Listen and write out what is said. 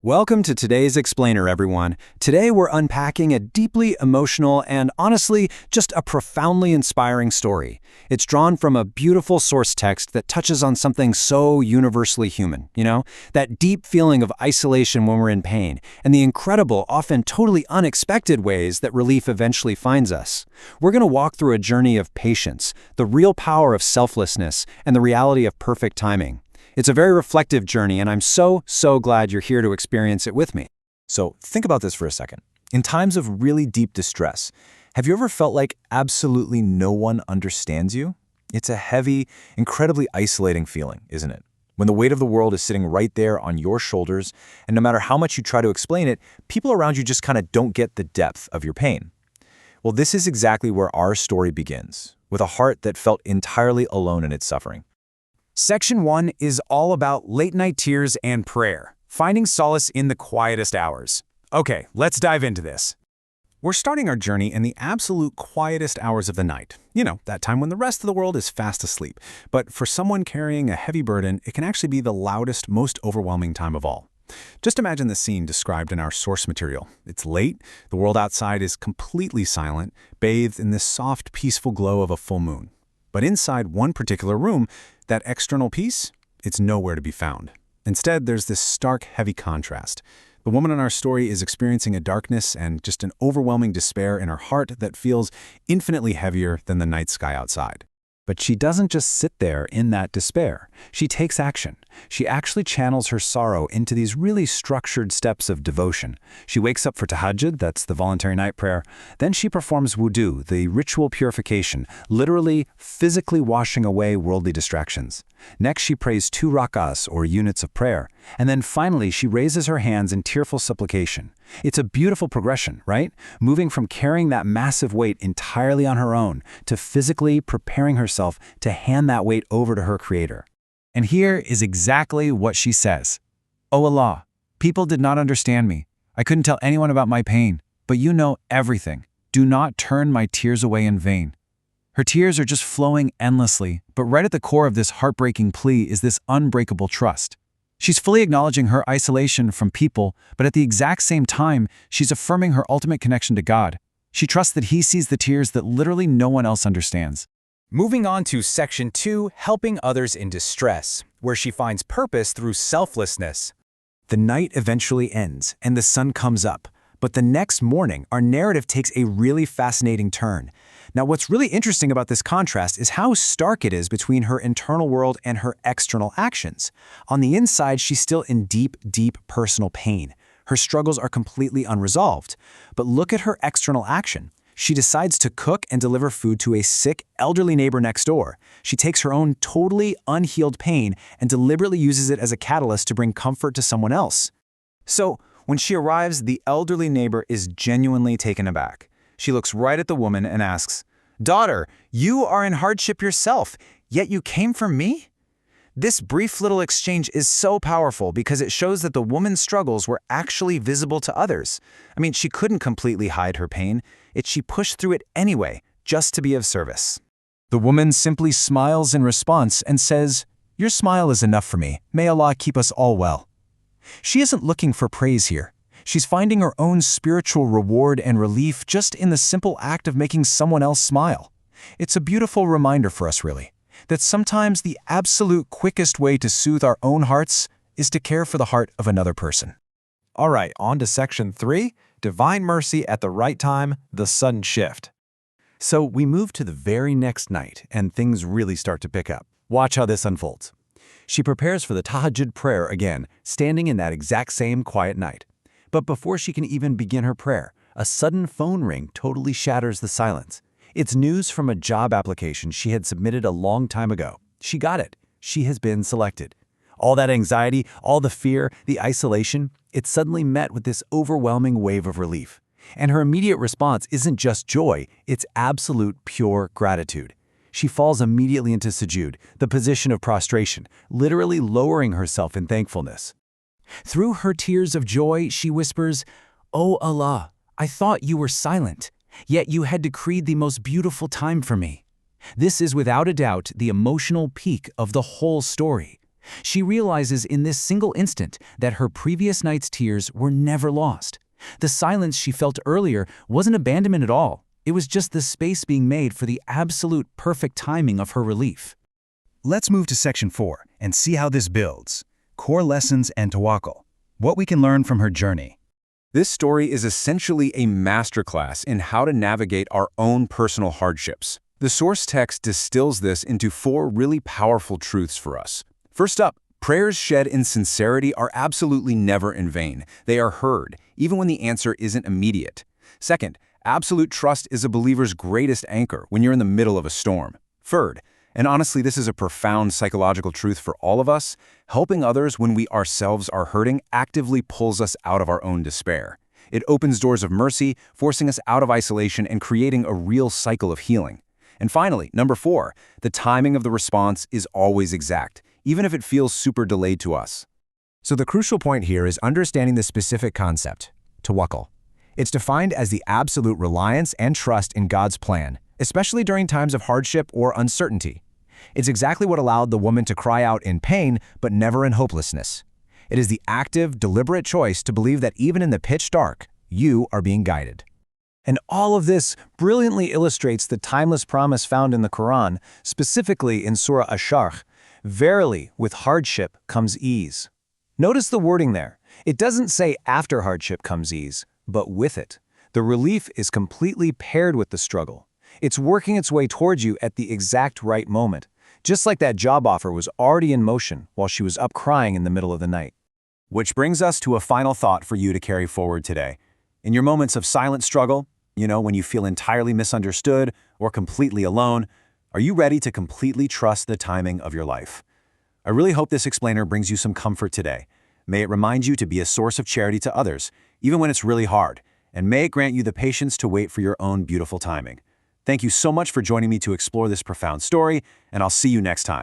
Welcome to today's Explainer, everyone. Today we're unpacking a deeply emotional and honestly, just a profoundly inspiring story. It's drawn from a beautiful source text that touches on something so universally human, that deep feeling of isolation when we're in pain, and the incredible, often totally unexpected ways that relief eventually finds us. We're going to walk through a journey of patience, the real power of selflessness, and the reality of perfect timing. It's a very reflective journey, and I'm so glad you're here to experience it with me. So think about this for a second. In times of really deep distress, have you ever felt like absolutely no one understands you? It's a heavy, incredibly isolating feeling, isn't it? When the weight of the world is sitting right there on your shoulders, and no matter how much you try to explain it, people around you just kind of don't get the depth of your pain. Well, this is exactly where our story begins, with a heart that felt entirely alone in its suffering. Section 1 is all about late-night tears and prayer, finding solace in the quietest hours. Okay, let's dive into this. We're starting our journey in the absolute quietest hours of the night. That time when the rest of the world is fast asleep. But for someone carrying a heavy burden, it can actually be the loudest, most overwhelming time of all. Just imagine the scene described in our source material. It's late, the world outside is completely silent, bathed in this soft, peaceful glow of a full moon. But inside one particular room, that external peace, it's nowhere to be found. Instead, there's this stark, heavy contrast. The woman in our story is experiencing a darkness and just an overwhelming despair in her heart that feels infinitely heavier than the night sky outside. But she doesn't just sit there in that despair. She takes action. She actually channels her sorrow into these really structured steps of devotion. She wakes up for tahajjud, that's the voluntary night prayer. Then she performs wudu, the ritual purification, literally physically washing away worldly distractions. Next, she prays 2 rak'ahs, or units of prayer. And then finally, she raises her hands in tearful supplication. It's a beautiful progression, right? Moving from carrying that massive weight entirely on her own to physically preparing herself to hand that weight over to her Creator. And here is exactly what she says. "O Allah, people did not understand me. I couldn't tell anyone about my pain, but you know everything. Do not turn my tears away in vain." Her tears are just flowing endlessly, but right at the core of this heartbreaking plea is this unbreakable trust. She's fully acknowledging her isolation from people, but at the exact same time, she's affirming her ultimate connection to God. She trusts that He sees the tears that literally no one else understands. Moving on to Section 2, helping others in distress, where she finds purpose through selflessness. The night eventually ends, and the sun comes up. But the next morning, our narrative takes a really fascinating turn. Now, what's really interesting about this contrast is how stark it is between her internal world and her external actions. On the inside, she's still in deep personal pain. Her struggles are completely unresolved. But look at her external action. She decides to cook and deliver food to a sick, elderly neighbor next door. She takes her own totally unhealed pain and deliberately uses it as a catalyst to bring comfort to someone else. So, when she arrives, the elderly neighbor is genuinely taken aback. She looks right at the woman and asks, "Daughter, you are in hardship yourself, yet you came for me?" This brief little exchange is so powerful because it shows that the woman's struggles were actually visible to others. She couldn't completely hide her pain, yet she pushed through it anyway, just to be of service. The woman simply smiles in response and says, "Your smile is enough for me. May Allah keep us all well." She isn't looking for praise here. She's finding her own spiritual reward and relief just in the simple act of making someone else smile. It's a beautiful reminder for us, really, that sometimes the absolute quickest way to soothe our own hearts is to care for the heart of another person. All right, on to Section 3, Divine Mercy at the Right Time, the Sudden Shift. So we move to the very next night, and things really start to pick up. Watch how this unfolds. She prepares for the tahajjud prayer again, standing in that exact same quiet night. But before she can even begin her prayer, a sudden phone ring totally shatters the silence. It's news from a job application she had submitted a long time ago. She got it. She has been selected. All that anxiety, all the fear, the isolation, it's suddenly met with this overwhelming wave of relief. And her immediate response isn't just joy, it's absolute pure gratitude. She falls immediately into sujood, the position of prostration, literally lowering herself in thankfulness. Through her tears of joy, she whispers, "O Allah, I thought you were silent, yet you had decreed the most beautiful time for me." This is without a doubt the emotional peak of the whole story. She realizes in this single instant that her previous night's tears were never lost. The silence she felt earlier wasn't abandonment at all. It was just the space being made for the absolute perfect timing of her relief. Let's move to section 4 and see how this builds. Core lessons and tawakkul. What we can learn from her journey. This story is essentially a masterclass in how to navigate our own personal hardships. The source text distills this into 4 really powerful truths for us. First up, prayers shed in sincerity are absolutely never in vain. They are heard, even when the answer isn't immediate. Second, absolute trust is a believer's greatest anchor when you're in the middle of a storm. Third, and honestly this is a profound psychological truth for all of us, helping others when we ourselves are hurting actively pulls us out of our own despair. It opens doors of mercy, forcing us out of isolation and creating a real cycle of healing. And finally, number 4, the timing of the response is always exact, even if it feels super delayed to us. So the crucial point here is understanding the specific concept, tawakkul. It's defined as the absolute reliance and trust in God's plan, especially during times of hardship or uncertainty. It's exactly what allowed the woman to cry out in pain, but never in hopelessness. It is the active, deliberate choice to believe that even in the pitch dark, you are being guided. And all of this brilliantly illustrates the timeless promise found in the Quran, specifically in Surah Ash-Sharh, "Verily, with hardship comes ease." Notice the wording there. It doesn't say after hardship comes ease, but with it. The relief is completely paired with the struggle. It's working its way towards you at the exact right moment, just like that job offer was already in motion while she was up crying in the middle of the night. Which brings us to a final thought for you to carry forward today. In your moments of silent struggle, when you feel entirely misunderstood or completely alone, are you ready to completely trust the timing of your life? I really hope this explainer brings you some comfort today. May it remind you to be a source of charity to others, even when it's really hard, and may it grant you the patience to wait for your own beautiful timing. Thank you so much for joining me to explore this profound story, and I'll see you next time.